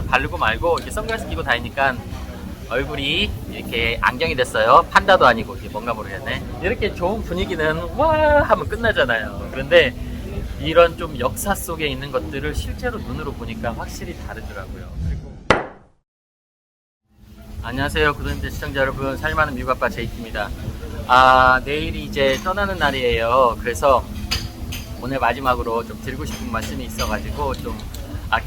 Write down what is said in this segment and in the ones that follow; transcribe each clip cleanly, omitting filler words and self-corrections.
바르고 말고 이렇게 선글라스 끼고 다니니까 얼굴이 이렇게 안경이 됐어요. 판다도 아니고 이게 뭔가 모르겠네. 이렇게 좋은 분위기는 와 하면 끝나잖아요. 그런데 이런 좀 역사 속에 있는 것들을 실제로 눈으로 보니까 확실히 다르더라고요. 그리고 안녕하세요 구독자 시청자 여러분, 살만한 미국 아빠 제이트입니다. 내일이 이제 떠나는 날이에요. 그래서 오늘 마지막으로 좀 드리고 싶은 말씀이 있어가지고 좀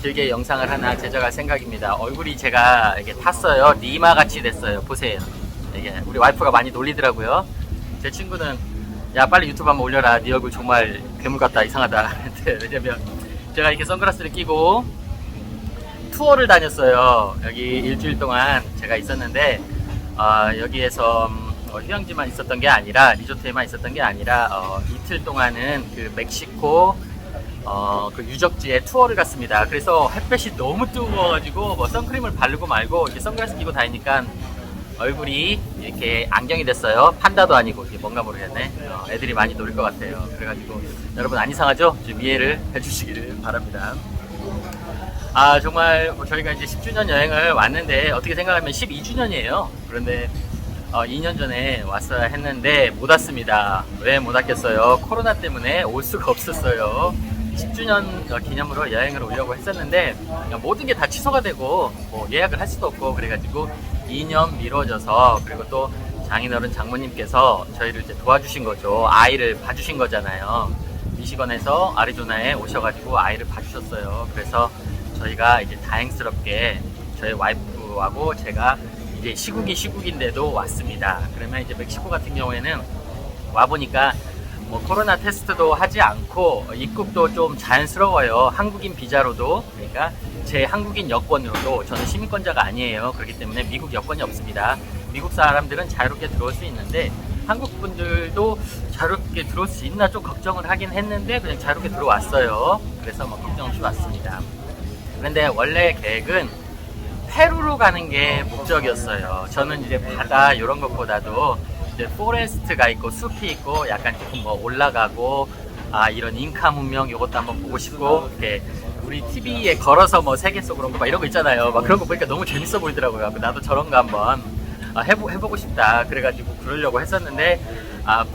길게 영상을 하나 제작할 생각입니다. 얼굴이 제가 이게 탔어요. 리마 같이 됐어요. 보세요. 이게 우리 와이프가 많이 놀리더라고요. 제 친구는 야 빨리 유튜브 한번 올려라. 네 얼굴 정말 괴물 같다, 이상하다. 왜냐면 제가 이렇게 선글라스를 끼고 투어를 다녔어요. 여기 일주일 동안 제가 있었는데 여기에서 휴양지만 있었던 게 아니라, 리조트에만 있었던 게 아니라 이틀 동안은 그 멕시코 그 유적지에 투어를 갔습니다. 그래서 햇볕이 너무 뜨거워가지고 뭐 선크림을 바르고 말고 이렇게 선글라스 끼고 다니니까 얼굴이 이렇게 안경이 됐어요. 판다도 아니고 이게 뭔가 모르겠네. 애들이 많이 노릴 것 같아요. 그래가지고 여러분 안 이상하죠? 좀 이해를 해주시기를 바랍니다. 정말 저희가 이제 10주년 여행을 왔는데 어떻게 생각하면 12주년이에요. 그런데 2년 전에 왔어야 했는데 못 왔습니다. 왜 못 왔겠어요? 코로나 때문에 올 수가 없었어요. 10주년 기념으로 여행을 오려고 했었는데 모든 게 다 취소가 되고 뭐 예약을 할 수도 없고 그래가지고 2년 미뤄져서, 그리고 또 장인어른 장모님께서 저희를 이제 도와주신 거죠. 아이를 봐주신 거잖아요. 미시건에서 아리조나에 오셔가지고 아이를 봐주셨어요. 그래서 저희가 이제 다행스럽게 저희 와이프하고 제가 이제 시국인데도 왔습니다. 그러면 이제 멕시코 같은 경우에는 와보니까 뭐 코로나 테스트도 하지 않고 입국도 좀 자연스러워요. 한국인 비자로도, 그러니까 제 한국인 여권으로도. 저는 시민권자가 아니에요. 그렇기 때문에 미국 여권이 없습니다. 미국 사람들은 자유롭게 들어올 수 있는데 한국 분들도 자유롭게 들어올 수 있나 좀 걱정을 하긴 했는데 그냥 자유롭게 들어왔어요. 그래서 뭐 걱정 없이 왔습니다. 그런데 원래 계획은 페루로 가는 게 목적이었어요. 저는 이제 바다 이런 것보다도 이제 포레스트가 있고 숲이 있고 약간 조금 뭐 올라가고 이런 잉카 문명 이것도 한번 보고 싶고, 이렇게 우리 TV에 걸어서 뭐 세계 속으로 막 이런 거 있잖아요. 막 그런 거 보니까 너무 재밌어 보이더라고요. 나도 저런 거 한번 해보고 싶다. 그래가지고 그러려고 했었는데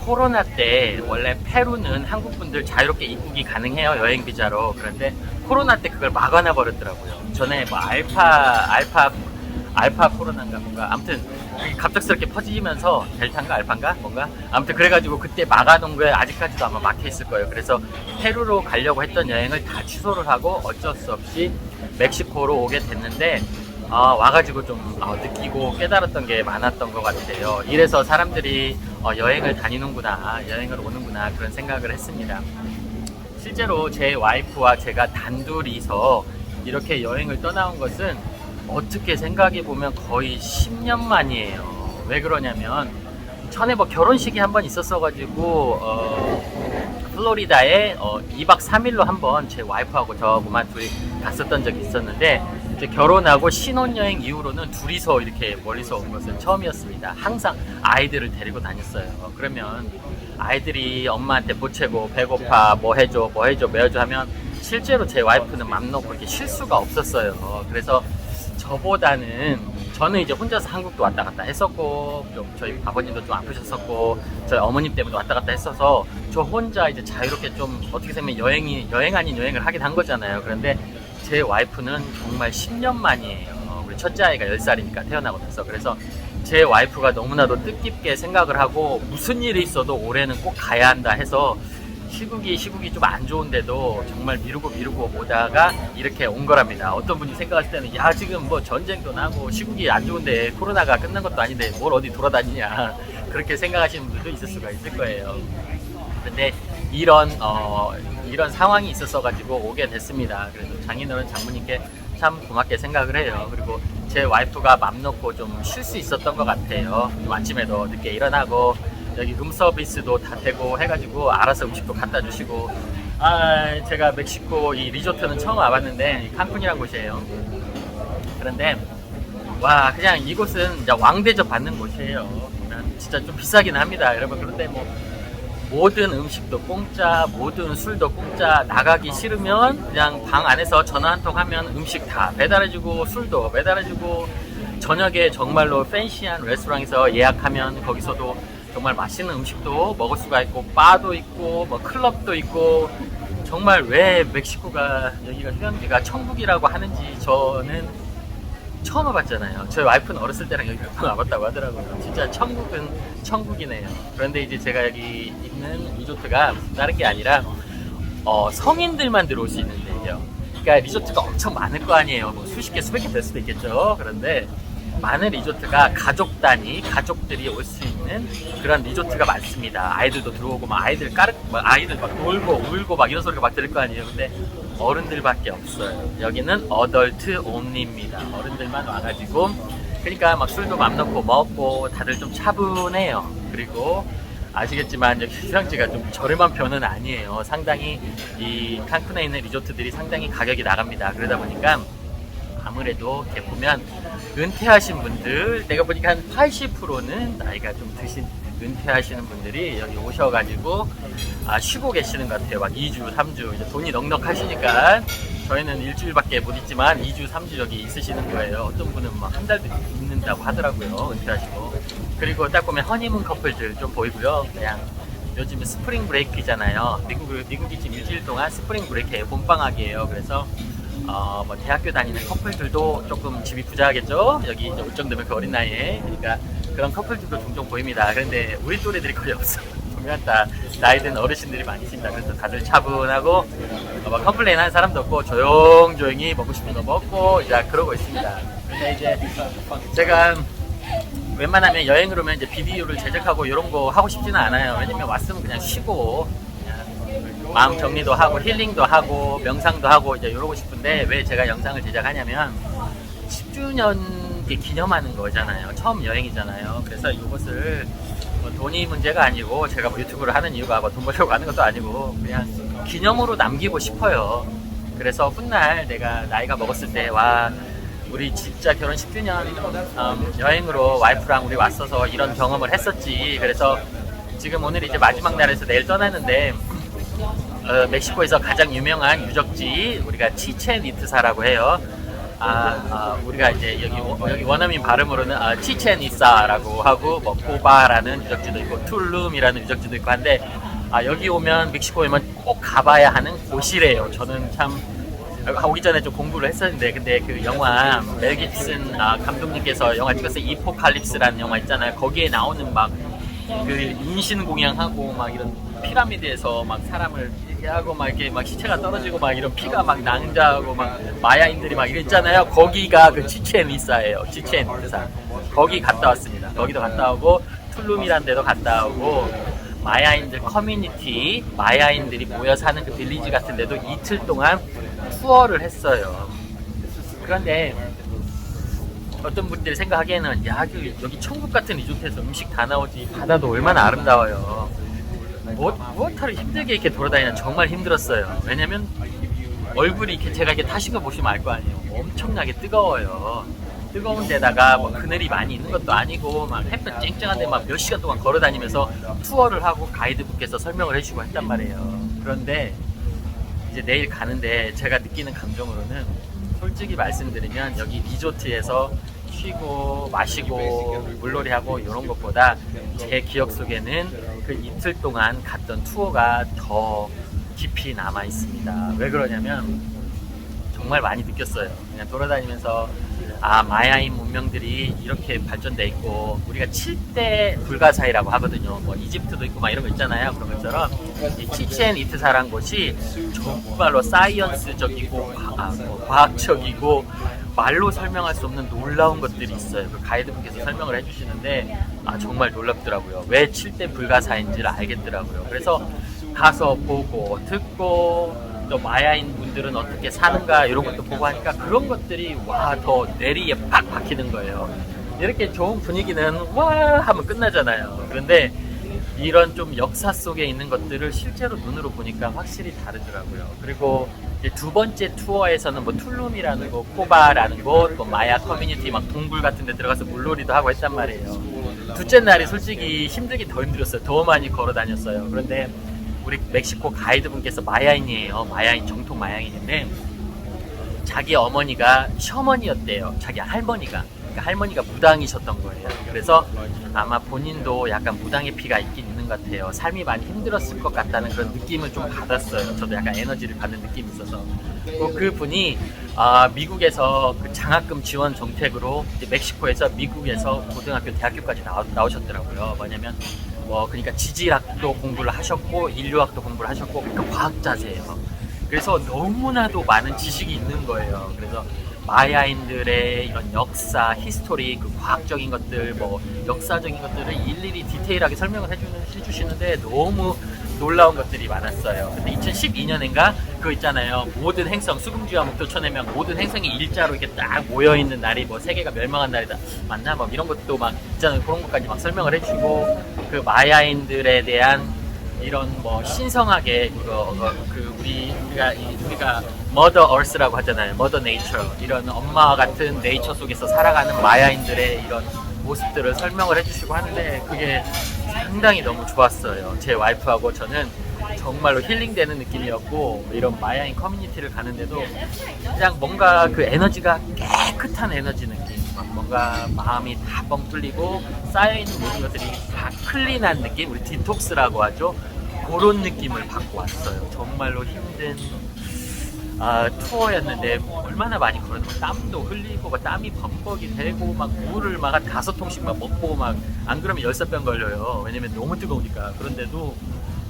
코로나 때 원래 페루는 한국 분들 자유롭게 입국이 가능해요, 여행 비자로. 그런데 코로나 때 그걸 막아놔 버렸더라고요. 전에 뭐 알파 코로나인가 뭔가, 아무튼 갑작스럽게 퍼지면서 델타인가 알파인가 뭔가, 아무튼 그래가지고 그때 막아놓은 거에 아직까지도 아마 막혀 있을 거예요. 그래서 페루로 가려고 했던 여행을 다 취소를 하고 어쩔 수 없이 멕시코로 오게 됐는데 와가지고 좀 느끼고 깨달았던 게 많았던 것 같아요. 이래서 사람들이 여행을 다니는구나, 여행을 오는구나, 그런 생각을 했습니다. 실제로 제 와이프와 제가 단둘이서 이렇게 여행을 떠나온 것은 어떻게 생각해 보면 거의 10년 만이에요. 왜 그러냐면 전에 뭐 결혼식이 한번 있었어가지고 플로리다에 2박 3일로 한번 제 와이프하고 저만 둘이 갔었던 적이 있었는데, 이제 결혼하고 신혼여행 이후로는 둘이서 이렇게 멀리서 온 것은 처음이었습니다. 항상 아이들을 데리고 다녔어요. 그러면 아이들이 엄마한테 보채고 배고파 뭐 해줘 하면 실제로 제 와이프는 맘 놓고 이렇게 쉴 수가 없었어요. 그래서 저는 이제 혼자서 한국도 왔다 갔다 했었고, 좀 저희 아버님도 좀 아프셨었고, 저희 어머님 때문에 왔다 갔다 했어서 저 혼자 이제 자유롭게 좀 어떻게 보면 여행 아닌 여행을 하긴 한 거잖아요. 그런데 제 와이프는 정말 10년 만이에요. 우리 첫째 아이가 10살이니까 태어나고 나서. 그래서 제 와이프가 너무나도 뜻깊게 생각을 하고 무슨 일이 있어도 올해는 꼭 가야 한다 해서 시국이 좀 안 좋은데도 정말 미루고 오다가 이렇게 온 거랍니다. 어떤 분이 생각할 때는 야 지금 뭐 전쟁도 나고 시국이 안 좋은데 코로나가 끝난 것도 아닌데 뭘 어디 돌아다니냐, 그렇게 생각하시는 분들도 있을 거예요. 근데 이런 상황이 있었어 가지고 오게 됐습니다. 그래서 장인어른 장모님께 참 고맙게 생각을 해요. 그리고 제 와이프가 맘 놓고 좀 쉴 수 있었던 것 같아요. 아침에도 늦게 일어나고 여기 룸서비스도 다 되고 해가지고 알아서 음식도 갖다 주시고. 제가 멕시코 이 리조트는 처음 와봤는데 칸쿤이라는 곳이에요. 그런데 와 그냥 이곳은 왕 대접 받는 곳이에요. 진짜 좀 비싸긴 합니다 여러분. 그런데 뭐 모든 음식도 공짜, 모든 술도 공짜. 나가기 싫으면 그냥 방 안에서 전화 한 통 하면 음식 다 배달해주고 술도 배달해주고, 저녁에 정말로 팬시한 레스토랑에서 예약하면 거기서도 정말 맛있는 음식도 먹을 수가 있고, 바도 있고 뭐 클럽도 있고. 정말 왜 멕시코가, 여기가 휴양지가 천국이라고 하는지 저는 처음 와봤잖아요. 저희 와이프는 어렸을 때랑 여기 몇 번 와봤다고 하더라고요. 진짜 천국은 천국이네요. 그런데 이제 제가 여기 있는 리조트가 다른 게 아니라 성인들만 들어올 수 있는 데예요. 그러니까 리조트가 엄청 많을 거 아니에요. 뭐 수십 개, 수백 개 될 수도 있겠죠. 그런데 많은 리조트가 가족 단위, 가족들이 올 수 있는 그런 리조트가 많습니다. 아이들도 들어오고 막 아이들 막 놀고 울고 막 이런 소리가 막 들릴 거 아니에요. 근데 어른들밖에 없어요. 여기는 어덜트 온리입니다. 어른들만 와가지고, 그러니까 막 술도 맘 놓고 먹고 다들 좀 차분해요. 그리고 아시겠지만 여기 휴양지가 좀 저렴한 편은 아니에요. 상당히 이 칸쿤에 있는 리조트들이 상당히 가격이 나갑니다. 그러다 보니까 아무래도 이렇게 보면 은퇴하신 분들, 내가 보니까 한 80%는 나이가 좀 드신 은퇴하시는 분들이 여기 오셔가지고 쉬고 계시는 것 같아요. 막 2주, 3주 이제 돈이 넉넉하시니까. 저희는 일주일밖에 못 있지만 2주, 3주 여기 있으시는 거예요. 어떤 분은 막 한 달도 있는다고 하더라고요. 은퇴하시고. 그리고 딱 보면 허니문 커플들 좀 보이고요. 그냥 요즘은 스프링 브레이크잖아요. 미국이 지금 일주일 동안 스프링 브레이크예요. 봄방학이에요. 그래서 뭐 대학교 다니는 커플들도 조금 집이 부자하겠죠. 여기 이제 올 정도면 그 어린 나이에. 그러니까 그런 커플들도 종종 보입니다. 그런데 우리 또래들이 거의 없어요. 보면 다 나이 든 어르신들이 많이 있습니다. 그래서 다들 차분하고 뭐 컴플레인 하는 사람도 없고 조용조용히 먹고 싶은 거 먹고 이제 그러고 있습니다. 근데 이제 제가 웬만하면 여행을 오면 이제 비디오를 제작하고 이런 거 하고 싶지는 않아요. 왜냐면 왔으면 그냥 쉬고 그냥 마음 정리도 하고 힐링도 하고 명상도 하고 이제 이러고 싶은데, 왜 제가 영상을 제작하냐면 10주년 기념하는 거잖아요. 처음 여행이잖아요. 그래서 이것을 뭐 돈이 문제가 아니고, 제가 뭐 유튜브를 하는 이유가 뭐 돈 벌려고 하는 것도 아니고 그냥 기념으로 남기고 싶어요. 그래서 훗날 내가 나이가 먹었을 때, 와, 우리 진짜 결혼 10주년 여행으로 와이프랑 우리 왔어서 이런 경험을 했었지. 그래서 지금 오늘 이제 마지막 날에서 내일 떠나는데, 멕시코에서 가장 유명한 유적지, 우리가 치첸 이트사라고 해요. 우리가 이제 여기 원어민 발음으로는 치첸 이사라고 하고, 뭐 코바라는 유적지도 있고 툴룸이라는 유적지도 있고 한데, 여기 오면, 멕시코에 오면 꼭 가봐야 하는 곳이래요. 저는 참 오기 전에 좀 공부를 했었는데, 근데 그 영화 멜 깁슨 감독님께서 영화 찍었어요. 이포칼립스라는 영화 있잖아요. 거기에 나오는 막 그 인신공양하고 막 이런 피라미드에서 막 사람을 이렇게 하고 막 이렇게 막 시체가 떨어지고 막 이런 피가 막 낭자하고 막 마야인들이 막 이랬잖아요. 거기가 그 치첸 이사예요. 치첸 이사. 거기 갔다 왔습니다. 거기도 갔다 오고 툴룸이라는 데도 갔다 오고, 마야인들 커뮤니티, 마야인들이 모여 사는 그 빌리지 같은 데도 이틀 동안 투어를 했어요. 그런데 어떤 분들이 생각하기에는, 야, 여기 천국 같은 리조트에서 음식 다 나오지, 바다도 얼마나 아름다워요. 무엇하러 힘들게 이렇게 돌아다니는, 정말 힘들었어요. 왜냐면 얼굴이 이렇게, 제가 이렇게 타신 거 보시면 알 거 아니에요. 엄청나게 뜨거워요. 뜨거운 데다가 뭐 그늘이 많이 있는 것도 아니고 막 햇볕 쨍쨍한데 막 몇 시간 동안 걸어 다니면서 투어를 하고 가이드분께서 설명을 해주고 했단 말이에요. 그런데 이제 내일 가는데 제가 느끼는 감정으로는, 솔직히 말씀드리면 여기 리조트에서 쉬고 마시고 물놀이하고 이런 것보다 제 기억 속에는 그 이틀 동안 갔던 투어가 더 깊이 남아 있습니다. 왜 그러냐면 정말 많이 느꼈어요. 그냥 돌아다니면서 마야인 문명들이 이렇게 발전돼 있고, 우리가 7대 불가사의라고 하거든요. 뭐 이집트도 있고 막 이런 거 있잖아요. 그런 것처럼 이 치첸 이트사란 곳이 정말로 사이언스적이고 과학적이고 말로 설명할 수 없는 놀라운 것들이 있어요. 그 가이드분께서 설명을 해주시는데 정말 놀랍더라고요. 왜 7대 불가사인지를 알겠더라고요. 그래서 가서 보고 듣고, 또 마야인 분들은 어떻게 사는가 이런 것도 보고 하니까 그런 것들이 더 뇌리에 팍 박히는 거예요. 이렇게 좋은 분위기는 와 하면 끝나잖아요. 그런데 이런 좀 역사 속에 있는 것들을 실제로 눈으로 보니까 확실히 다르더라고요. 그리고 이제 두 번째 투어에서는 뭐 툴룸이라는 곳, 코바라는 곳, 뭐 마야 커뮤니티 막 동굴 같은 데 들어가서 물놀이도 하고 했단 말이에요. 둘째 날이 솔직히 힘들긴 더 힘들었어요. 더 많이 걸어 다녔어요. 그런데 우리 멕시코 가이드분께서 마야인이에요. 마야인, 정통 마야인인데 자기 어머니가 셔먼이었대요. 자기 할머니가. 그러니까 할머니가 무당이셨던 거예요. 그래서 아마 본인도 약간 무당의 피가 있긴 있는 것 같아요. 삶이 많이 힘들었을 것 같다는 그런 느낌을 좀 받았어요. 저도 약간 에너지를 받는 느낌이 있어서. 그 분이 미국에서 그 장학금 지원 정책으로 이제 멕시코에서 미국에서 고등학교, 대학교까지 나오셨더라고요. 뭐냐면 그러니까 지질학도 공부를 하셨고 인류학도 공부를 하셨고 그러니까 과학자세요. 그래서 너무나도 많은 지식이 있는 거예요. 그래서 마야인들의 이런 역사, 히스토리, 그 과학적인 것들, 역사적인 것들을 일일이 디테일하게 설명을 해주시는데 너무 놀라운 것들이 많았어요. 근데 2012년인가 그거 있잖아요. 모든 행성, 수금주와 목토천해명 모든 행성이 일자로 이렇게 딱 모여있는 날이 세계가 멸망한 날이다. 맞나? 이런 것도 막 있잖아요. 그런 것까지 막 설명을 해주시고 그 마야인들에 대한 이런 신성하게 우리가 머더 얼스라고 하잖아요. 머더 네이처 이런 엄마와 같은 네이처 속에서 살아가는 마야인들의 이런 모습들을 설명을 해주시고 하는데 그게 상당히 너무 좋았어요. 제 와이프하고 저는 정말로 힐링되는 느낌이었고 이런 마야인 커뮤니티를 가는데도 그냥 뭔가 그 에너지가 깨끗한 에너지 느낌, 뭔가 마음이 다 뻥 뚫리고 쌓여있는 모든 것들이 다 클린한 느낌, 우리 디톡스라고 하죠. 그런 느낌을 받고 왔어요. 정말로 힘든 투어였는데 얼마나 많이 걸었는지 땀도 흘리고 땀이 범벅이 되고 물을 한 5통씩 먹고 안 그러면 10병 걸려요. 왜냐면 너무 뜨거우니까. 그런데도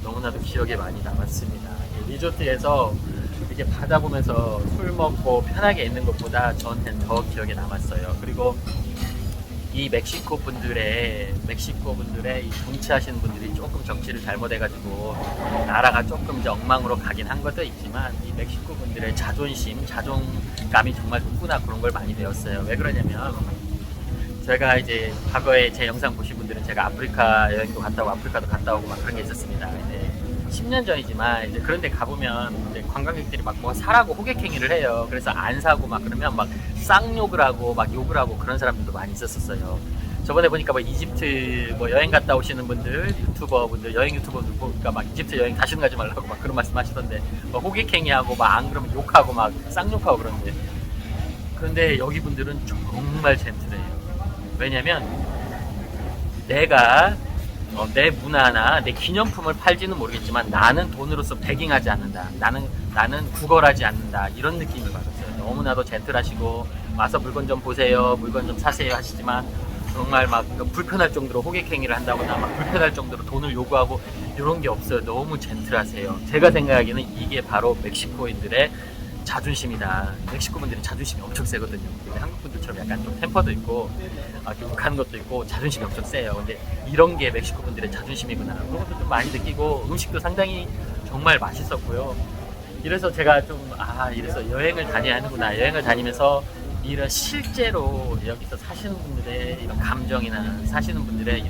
너무나도 기억에 많이 남았습니다. 리조트에서 이렇게 바다 보면서 술 먹고 편하게 있는 것보다 저한테는 더 기억에 남았어요. 그리고 이 멕시코 분들의 이 정치하시는 분들이 조금 정치를 잘못해가지고 나라가 조금 이제 엉망으로 가긴 한 것도 있지만 이 멕시코 분들의 자존심, 자존감이 정말 높구나 그런 걸 많이 배웠어요. 왜 그러냐면 제가 이제 과거에 제 영상 보신 분들은 제가 아프리카 여행도 갔다 오고 아프리카도 갔다 오고 그런 게 있었습니다. 근데 10년 전이지만 이제 그런데 가보면 이제 관광객들이 사라고 호객행위를 해요. 그래서 안 사고 그러면 쌍욕을 하고 욕을 하고 그런 사람들도 많이 있었어요. 저번에 보니까 이집트 여행 갔다 오시는 분들, 유튜버분들, 여행 유튜버들 보니까 이집트 여행 다시는 가지 말라고 그런 말씀 하시던데 호객행위하고 안 그러면 욕하고 쌍욕하고 그런데 여기 분들은 정말 젠틀해요. 왜냐면 내가 내 문화나 내 기념품을 팔지는 모르겠지만 나는 돈으로서 배깅하지 않는다. 나는 구걸하지 않는다. 이런 느낌을 받았어요. 너무나도 젠틀하시고 와서 물건 좀 보세요, 물건 좀 사세요 하시지만 정말 불편할 정도로 호객행위를 한다거나 불편할 정도로 돈을 요구하고 이런 게 없어요. 너무 젠틀하세요. 제가 생각하기에는 이게 바로 멕시코인들의 자존심이다. 멕시코 분들이 자존심이 엄청 세거든요. 근데 한국 분들처럼 약간 좀 템퍼도 있고 욕하는 것도 있고 자존심이 엄청 세요. 근데 이런 게 멕시코 분들의 자존심이구나. 그런 것도 좀 많이 느끼고 음식도 상당히 정말 맛있었고요. 이래서 제가 이래서 여행을 다녀야 하는구나. 여행을 다니면서 이런 실제로 여기서 사시는 분들의 이런 감정이나 사시는 분들의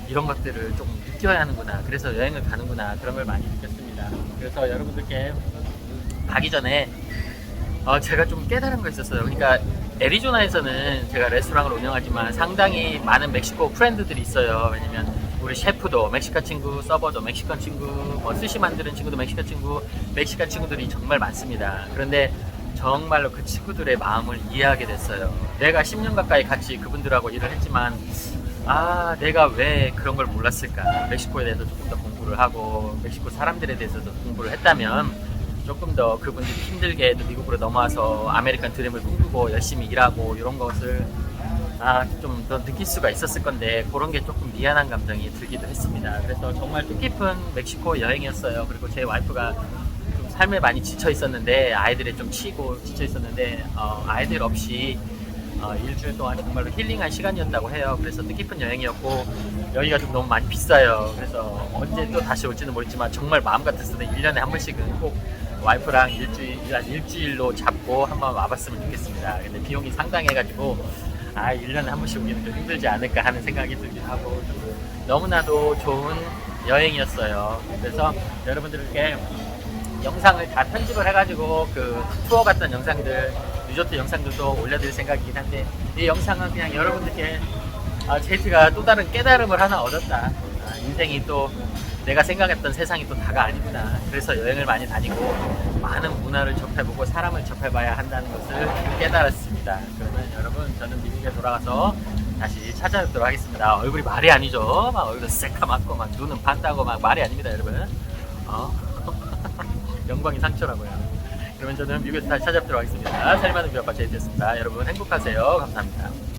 이런 것들을 좀 느껴야 하는구나. 그래서 여행을 가는구나. 그런 걸 많이 느꼈습니다. 그래서 여러분들께 가기 전에 제가 좀 깨달은 거 있었어요. 그러니까 애리조나에서는 제가 레스토랑을 운영하지만 상당히 많은 멕시코 프렌드들이 있어요. 왜냐면 우리 셰프도 멕시칸 친구, 서버도 멕시칸 친구, 스시 만드는 친구도 멕시칸 친구, 멕시칸 친구들이 정말 많습니다. 그런데 정말로 그 친구들의 마음을 이해하게 됐어요. 내가 10년 가까이 같이 그분들하고 일을 했지만 내가 왜 그런 걸 몰랐을까. 멕시코에 대해서 조금 더 공부를 하고 멕시코 사람들에 대해서도 공부를 했다면 조금 더 그분들이 힘들게 미국으로 넘어와서 아메리칸 드림을 꿈꾸고 열심히 일하고 이런 것을 좀 더 느낄 수가 있었을 건데 그런 게 조금 미안한 감정이 들기도 했습니다. 그래서 정말 뜻깊은 멕시코 여행이었어요. 그리고 제 와이프가 좀 삶에 많이 지쳐 있었는데 아이들이 좀 치고 지쳐 있었는데 아이들 없이 일주일 동안 정말로 힐링한 시간이었다고 해요. 그래서 뜻깊은 여행이었고 여기가 좀 너무 많이 비싸요. 그래서 언제 또 다시 올지는 모르겠지만 정말 마음 같았으면 1년에 한 번씩은 꼭 와이프랑 일주일로 잡고 한번 와봤으면 좋겠습니다. 근데 비용이 상당해가지고 1년에 한 번씩 오기는 좀 힘들지 않을까 하는 생각이 들기도 하고 너무나도 좋은 여행이었어요. 그래서 여러분들께 영상을 다 편집을 해가지고 그 투어 갔던 영상들, 리조트 영상들도 올려드릴 생각이긴 한데 이 영상은 그냥 여러분들께 제이트가 또 다른 깨달음을 하나 얻었다. 인생이 또 내가 생각했던 세상이 또 다가 아니구나. 그래서 여행을 많이 다니고 많은 문화를 접해보고 사람을 접해봐야 한다는 것을 깨달았습니다. 그러면 여러분, 저는 미국에 돌아가서 다시 찾아뵙도록 하겠습니다. 얼굴이 말이 아니죠. 막 얼굴 새까맣고 막 눈은 반다고 막 말이 아닙니다, 여러분. 영광이 상처라고요. 그러면 저는 미국에서 다시 찾아뵙도록 하겠습니다. 살만한 비아빠 제이트였습니다. 여러분 행복하세요. 감사합니다.